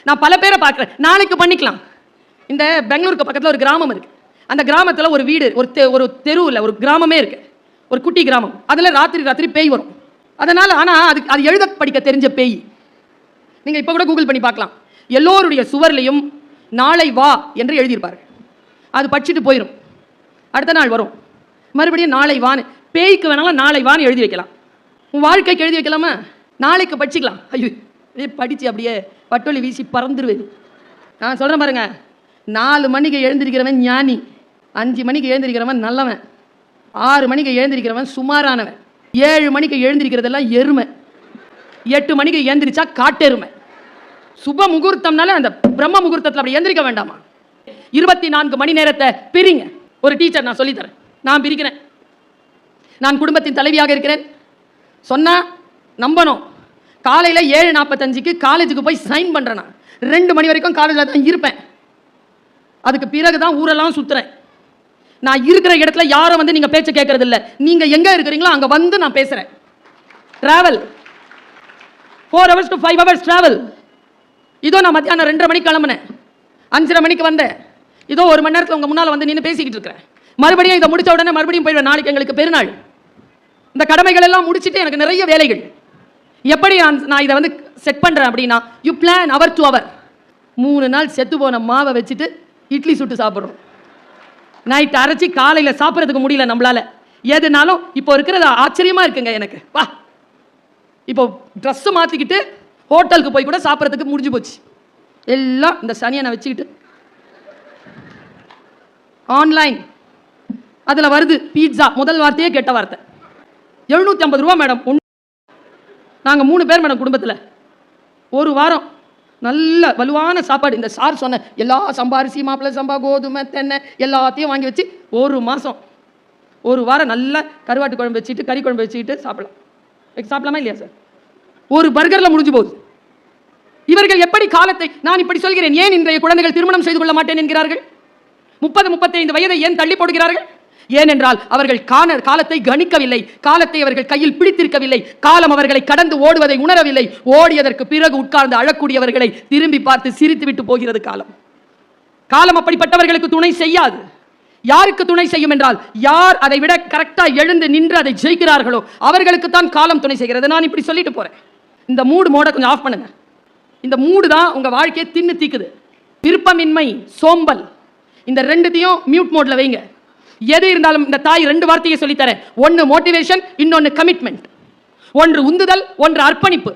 நான் பல பேரை பார்க்குறேன். நாளைக்கு பண்ணிக்கலாம். இந்த பெங்களூருக்கு பக்கத்தில் ஒரு கிராமம் இருக்கு. அந்த கிராமத்தில் ஒரு வீடு, ஒரு தெரு இல்லை, ஒரு கிராமமே இருக்கு, ஒரு குட்டி கிராமம். அதில் ராத்திரி பேய் வரும். அதனால் ஆனால் அது எழுத படிக்க தெரிஞ்ச பேய். நீங்கள் இப்போ கூட கூகுள் பண்ணி பார்க்கலாம். எல்லோருடைய சுவர்லையும் நாளை வா என்று எழுதியிருப்பாரு. அது படிச்சுட்டு போயிடும். அடுத்த நாள் வரும், மறுபடியும் நாளை வான்னு. பேய்க்கு வேணாலும் நாளை வான்னு எழுதி வைக்கலாம். உன் வாழ்க்கைக்கு எழுதி வைக்கலாமா? நாளைக்கு படிச்சுக்கலாம். ஐயோ படித்து அப்படியே பட்டொலி வீசி பறந்துருவேன். நான் சொல்கிறேன் பாருங்க, 4 மணிக்கு எழுந்திருக்கிறவன் ஞானி, 5 மணிக்கு எழுந்திருக்கிறவன் நல்லவன், 6 மணிக்கு எழுந்திருக்கிறவன் சுமாரானவன், 7 மணிக்கு எழுந்திருக்கிறதெல்லாம் எருமை, 8 மணிக்கு எழுந்திரிச்சா காட்டெருமை. சுப முகூர்த்தம்னால அந்த பிரம்ம முகூர்த்தத்தில் அப்படி எந்திரிக்க வேண்டாமா? 24 மணி நேரத்தை பிரிங்க. ஒரு டீச்சர் நான் சொல்லித்தரேன், நான் பிரிக்கிறேன். நான் குடும்பத்தின் தலைவியாக இருக்கிறேன் சொன்னா நம்பணும். காலையில் 7:45க்கு காலேஜுக்கு போய் சைன் பண்ணுறேன். 2 மணி வரைக்கும் காலேஜில் தான் இருப்பேன். அதுக்கு பிறகு தான் ஊரெல்லாம் சுற்றுறேன். நான் இருக்கிற இடத்துல யாரும் வந்து நீங்கள் பேச்சை கேட்கறது இல்லை. நீங்கள் எங்கே இருக்கிறீங்களோ அங்கே வந்து நான் பேசுகிறேன். Travel 4 hours to 5 hours travel. இதோ நான் மத்தியானம் 2:30 மணிக்கு கிளம்புனேன், 5:30 மணிக்கு வந்தேன். இதோ 1 மணி நேரத்தில் உங்கள் முன்னால் வந்து நின்று பேசிக்கிட்டு இருக்கிறேன். மறுபடியும் இதை முடித்த உடனே மறுபடியும் போயிடுவேன். நாளைக்கு எங்களுக்கு பெருநாள். இந்த கடமைகள் எல்லாம் முடிச்சுட்டு எனக்கு நிறைய வேலைகள். எப்படி நான் இதை வந்து செட் பண்ணுறேன் அப்படின்னா, you plan hour to hour. 3 நாள் செத்து போன மாவை வச்சுட்டு இட்லி சுட்டு சாப்பிட்றோம். நைட்டு அரைச்சி காலையில் சாப்பிட்றதுக்கு முடியல நம்மளால. எதுனாலும் இப்போ இருக்கிறது ஆச்சரியமாக இருக்குங்க எனக்கு. வா, இப்போ ட்ரெஸ்ஸு மாற்றிக்கிட்டு ஹோட்டலுக்கு போய் கூட சாப்பிட்றதுக்கு முடிஞ்சு போச்சு. எல்லாம் இந்த சனியை நான் வச்சுக்கிட்டு ஆன்லைன் அதில் வருது பீட்சா. முதல் வார்த்தையே கெட்ட வார்த்தை. 750 ரூபா மேடம். நாங்கள் 3 பேர் மேடம் குடும்பத்தில். ஒரு வாரம் நல்ல வலுவான சாப்பாடு. இந்த சார் சொன்ன எல்லா சம்பா அரிசி, மாப்பிள்ளை சம்பா, கோதுமை, தென்னை எல்லாத்தையும் வாங்கி வச்சு 1 மாதம் 1 வாரம் நல்லா கருவாட்டு குழம்பு வச்சுட்டு கறி குழம்பு வச்சுக்கிட்டு சாப்பிடலாம். சாப்பிடலாமா இல்லையா சார்? ஒரு பர்கரில் முடிஞ்சு போகுது. இவர்கள் எப்படி காலத்தை, நான் இப்படி சொல்கிறேன், ஏன் இன்றைய குழந்தைகள் திருமணம் செய்து கொள்ள மாட்டேன் என்கிறார்கள்? 30-35 வயதை ஏன் தள்ளி போடுகிறார்கள்? ஏனென்றால் அவர்கள் காலத்தை கணிக்கவில்லை, காலத்தை அவர்கள் கையில் பிடித்திருக்கவில்லை, காலம் அவர்களை கடந்து ஓடுவதை உணரவில்லை. ஓடியதற்கு பிறகு உட்கார்ந்து அழக்கூடியவர்களை திரும்பி பார்த்து சிரித்து விட்டு போகிறது காலம். காலம் அப்படிப்பட்டவர்களுக்கு துணை செய்யாது. யாருக்கு துணை செய்யும் என்றால், யார் அதை விட கரெக்டா எழுந்து நின்று அதை ஜெயிக்கிறார்களோ அவர்களுக்கு தான் காலம் துணை செய்கிறது. நான் இப்படி சொல்லிட்டு போறேன். இந்த மோட கொஞ்சம் ஆஃப் பண்ணுங்க. இந்த மூடு தான் உங்க வாழ்க்கையை தின்னு தீக்குது. விருப்பமின்மை, சோம்பல், இந்த 2த்தையும் மியூட் மோட்ல வைங்க. எது இருந்தாலும் இந்த தாய் 2 வார்த்தையை சொல்லித்தரேன். ஒன்று மோட்டிவேஷன், இன்னொன்று கமிட்மெண்ட். ஒன்று உந்துதல், ஒன்று அர்ப்பணிப்பு.